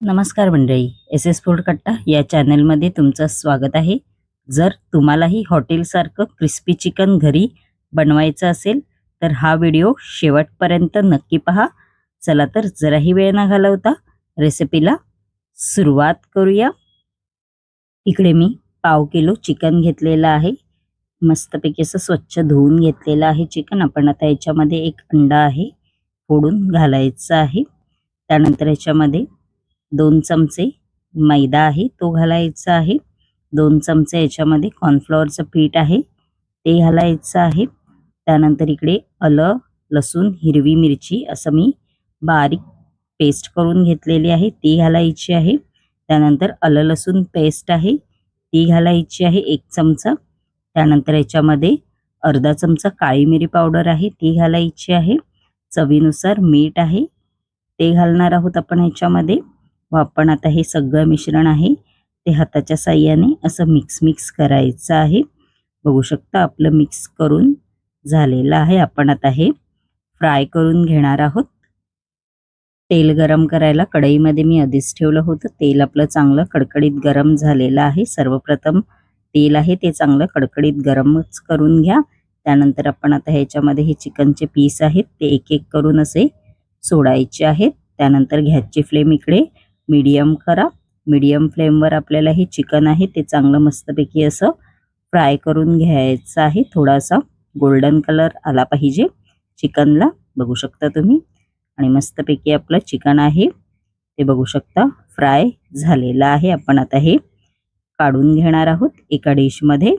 नमस्कार मंडळी, S S food कट्टा या चॅनलमध्ये तुमचं स्वागत आहे. जर तुम्हालाही हॉटेलसारखं क्रिस्पी चिकन घरी बनवायचं असेल तर हा व्हिडिओ शेवटपर्यंत नक्की पहा. चला तर जराही वेळ न घालवता रेसिपीला सुरुवात करूया. इकडे मी पाव किलो चिकन घेतलेलं आहे. मस्तपैकी असं स्वच्छ धुवून घेतलेलं आहे चिकन. आपण आता याच्यामध्ये एक अंडा आहे फोडून घालायचा आहे. त्यानंतर याच्यामध्ये 2 चमचे मैदा आहे तो घालायचा आहे. 2 चमचे याच्यामध्ये कॉर्नफ्लॉवरचं पीठ आहे ते घालायचं आहे. त्यानंतर इकडे आलं, लसूण, हिरवी मिरची असं मी बारीक पेस्ट करून घेतलेली आहे ती घालायची आहे. त्यानंतर आलं लसूण पेस्ट आहे ती घालायची आहे 1 चमचा. त्यानंतर याच्यामध्ये अर्धा चमचा काळी मिरी पावडर आहे ती घालायची आहे. चवीनुसार मीठ आहे ते घालणार आहोत आपण ह्याच्यामध्ये. व आपण आता हे सगळं मिश्रण आहे ते हाताच्या साहाय्याने असं मिक्स करायचं आहे. बघू शकता आपलं मिक्स करून झालेलं आहे. आपण आता हे फ्राय करून घेणार आहोत. तेल गरम करायला कढईमध्ये मी आधीच ठेवलं होतं. तेल आपलं चांगलं कडकडीत गरम झालेलं आहे. सर्वप्रथम तेल आहे ते चांगलं कडकडीत गरमच करून घ्या. त्यानंतर आपण आता ह्याच्यामध्ये हे चिकनचे पीस आहेत ते एक एक करून असे सोडायचे आहेत. त्यानंतर गॅसची फ्लेम इकडे मीडियम करा. मीडियम फ्लेमवर आपल्याला हे चिकन आहे ते चांगलं मस्तपैकी असं फ्राय करून घ्यायचं आहे. थोडासा गोल्डन कलर आला पाहिजे चिकनला, बघू शकता तुम्ही. आणि मस्तपैकी आपलं चिकन आहे ते बघू शकता फ्राय झालेलं आहे. आपण आता हे काढून घेणार आहोत एका डिशमध्ये.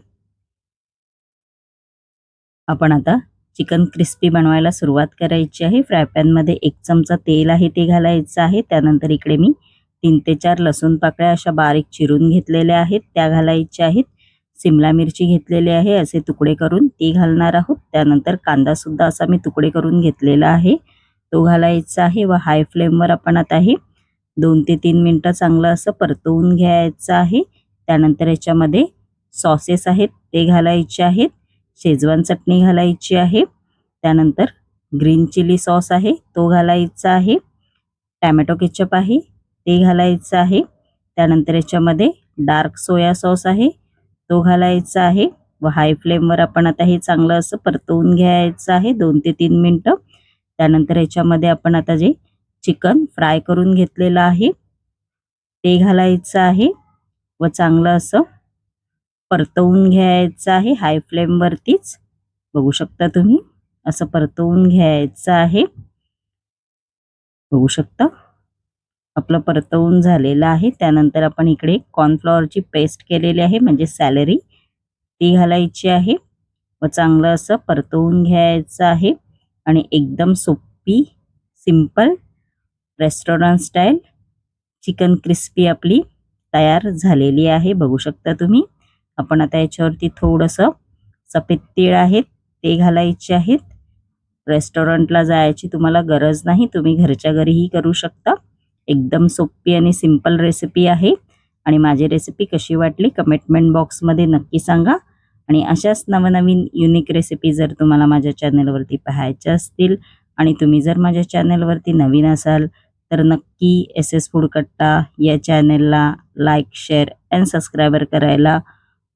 आपण आता चिकन क्रिस्पी बनवायला सुरुवात करायची आहे. फ्राय पॅनमध्ये 1 चमचा तेल आहे ते घालायचं आहे. त्यानंतर इकडे मी 3 ते 4 लसूण पाकळ्या अशा बारीक चिरून घातलेल्या आहेत त्या घालायच्या आहेत. सिमला मिरची घेतलेली आहे असे तुकडे करून ती घालणार आहोत. त्यानंतर कांदा सुद्धा असा मी तुकडे करून घेतलेला आहे तो घालायचा आहे. व हाय फ्लेमवर आपण आता हे 2 ते 3 मिनिटं चांगलं असं परतवून घ्यायचं आहे. त्यानंतर याच्यामध्ये सॉसेस आहेत ते घालायचे आहेत. शेजवान चटणी घालायची आहे. त्यानंतर ग्रीन चिली सॉस आहे तो घालायचा आहे. टॅमॅटो केचप आहे ते घालायचं आहे. त्यानंतर याच्यामध्ये डार्क सोया सॉस आहे तो घालायचा आहे. व हाय फ्लेमवर आपण आता हे चांगलं असं परतवून घ्यायचं आहे 2 ते 3 मिनिटं. त्यानंतर याच्यामध्ये आपण आता जे चिकन फ्राय करून घेतलेलं आहे ते घालायचं आहे व चांगलं असं परतवून घ्यायचं आहे हाय फ्लेमवरतीच. बघू शकता तुम्ही असं परतवून घ्यायचं आहे. बघू शकता आपलं परतवून झालेलं आहे. त्यानंतर आपण इकडे कॉर्नफ्लॉवरची पेस्ट केलेली आहे म्हणजे सॅलरी ती घालायची आहे व चांगलं असं परतवून घ्यायचं आहे. आणि एकदम सोपी simple restaurant style chicken crispy आपली तयार झालेली आहे. बघू शकता तुम्ही. आपण आता याच्यावरती थोडंसं सफेद तीळ आहेत ते घालायचे आहेत. रेस्टॉरंटला जायची तुम्हाला गरज नाही, तुम्ही घरच्या घरीही करू शकता. एकदम सोपी आणि सिंपल रेसिपी आहे. आणि माझी रेसिपी कशी वाटली कमेंट बॉक्समध्ये नक्की सांगा. आणि अशाच नवनवीन युनिक रेसिपी जर तुम्हाला माझ्या चॅनलवरती पाहायच्या असतील आणि तुम्ही जर माझ्या चॅनलवरती नवीन असाल तर नक्की एस एस फूड कट्टा या चॅनलला लाईक, शेअर अँड सबस्क्राईबर करायला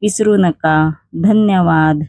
विसरू नका. धन्यवाद.